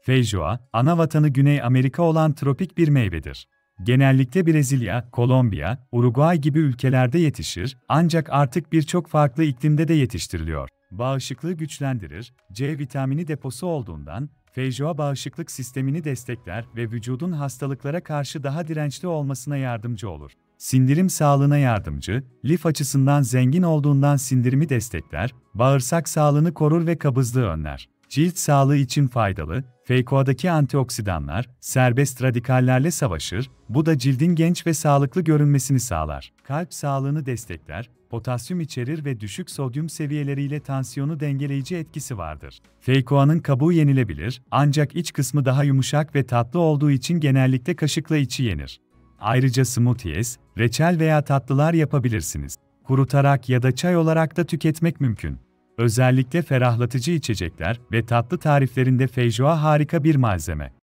Feijoa, ana vatanı Güney Amerika olan tropik bir meyvedir. Genellikle Brezilya, Kolombiya, Uruguay gibi ülkelerde yetişir, ancak artık birçok farklı iklimde de yetiştiriliyor. Bağışıklığı güçlendirir, C vitamini deposu olduğundan, feijoa bağışıklık sistemini destekler ve vücudun hastalıklara karşı daha dirençli olmasına yardımcı olur. Sindirim sağlığına yardımcı, lif açısından zengin olduğundan sindirimi destekler, bağırsak sağlığını korur ve kabızlığı önler. Cilt sağlığı için faydalı, feijoadaki antioksidanlar, serbest radikallerle savaşır, bu da cildin genç ve sağlıklı görünmesini sağlar. Kalp sağlığını destekler, potasyum içerir ve düşük sodyum seviyeleriyle tansiyonu dengeleyici etkisi vardır. Feijoa'nın kabuğu yenilebilir, ancak iç kısmı daha yumuşak ve tatlı olduğu için genellikle kaşıkla içi yenir. Ayrıca smoothies, reçel veya tatlılar yapabilirsiniz. Kurutarak ya da çay olarak da tüketmek mümkün. Özellikle ferahlatıcı içecekler ve tatlı tariflerinde feijoa harika bir malzeme.